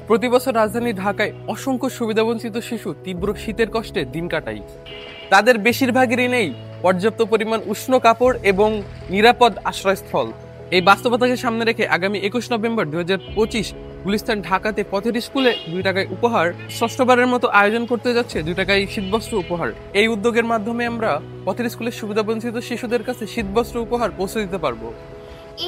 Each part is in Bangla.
প্রতি বছর রাজধানী ঢাকায় অসংখ্য সুবিধাবঞ্চিত শিশু তীব্র শীতের কষ্টে দিন কাটায়। তাদের বেশিরভাগেরই নেই পর্যাপ্ত পরিমাণ উষ্ণ কাপড় এবং নিরাপদ আশ্রয়স্থল। এই বাস্তবতাকে সামনে রেখে আগামী 21 নভেম্বর 2025 গুলিস্তান ঢাকাতে পথের স্কুলে 2 টাকায় উপহার ষষ্ঠবারের মতো আয়োজন করতে যাচ্ছে 2 টাকায় শীতবস্ত্র উপহার। এই উদ্যোগের মাধ্যমে আমরা পথের স্কুলের সুবিধাবঞ্চিত শিশুদের কাছে শীতবস্ত্র উপহার পৌঁছে দিতে পারবো।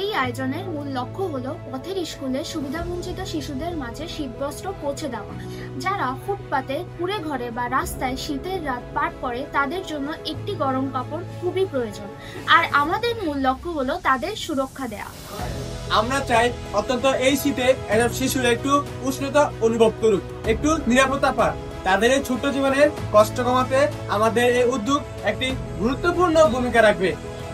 এই আয়োজনের মূল লক্ষ্য হলো পথের স্কুলে সুবিধাবঞ্চিত শিশুদের মাঝে শীতবস্ত্র পৌঁছে দেওয়া। যারা ফুটপাতে, কুড়ে ঘরে বা রাস্তায় শীতের রাত পার করে তাদের জন্য একটি গরম কাপড় খুবই প্রয়োজন। আর আমাদের মূল লক্ষ্য হলো তাদের সুরক্ষা দেওয়া। আমরা চাই অত্যন্ত এই শীতে এসব শিশুরা একটু উষ্ণতা অনুভব করুক, একটু নিরাপত্তা পাক। তাদের এই ছোট্ট জীবনের কষ্ট কমাতে আমাদের এই উদ্যোগ একটি গুরুত্বপূর্ণ ভূমিকা রাখবে।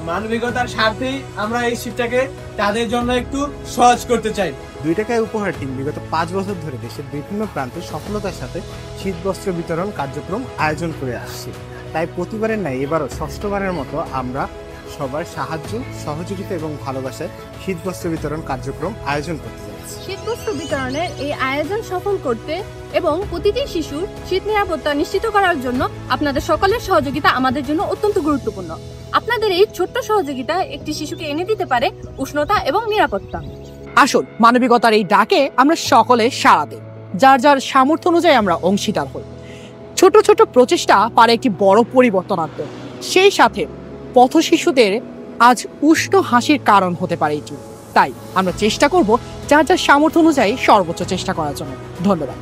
মানবিকতার স্বার্থেই আমরা এই শীতটাকে তাদের জন্য একটু সহজ করতে চাই। 2 টাকায় উপহার টিম বিগত 5 বছর ধরে দেশের বিভিন্ন প্রান্তে সফলতার সাথে শীতবস্ত্র বিতরণ কার্যক্রম আয়োজন করে আসছে। তাই প্রতিবারের ন্যায় এবারও ষষ্ঠবারের মতো আমরা সবার সাহায্য, সহযোগিতা এবং ভালোবাসায় শীতবস্ত্র বিতরণ কার্যক্রম আয়োজন করতে যাচ্ছি। শীতবস্ত্র বিতরণের এই আয়োজন সফল করতে এবং প্রতিটি শিশুর শীত নিরাপত্তা নিশ্চিত করার জন্য আপনাদের সকলের সহযোগিতা আমাদের জন্য অত্যন্ত গুরুত্বপূর্ণ। আপনাদের এই ছোট্ট সহযোগিতা একটি শিশুকে এনে দিতে পারে উষ্ণতা এবং নিরাপত্তা। আসুন মানবিকতার এই ডাকে আমরা সকলে সাড়া দিই, যার যার সামর্থ্য অনুযায়ী আমরা অংশীদার হই। ছোট ছোট প্রচেষ্টা পারে একটি বড় পরিবর্তন আনতে। সেই সাথে পথ শিশুদের আজ উষ্ণ হাসির কারণ হতে পারে এটি। তাই আমরা চেষ্টা করব যার যার সামর্থ্য অনুযায়ী সর্বোচ্চ চেষ্টা করার জন্য। ধন্যবাদ।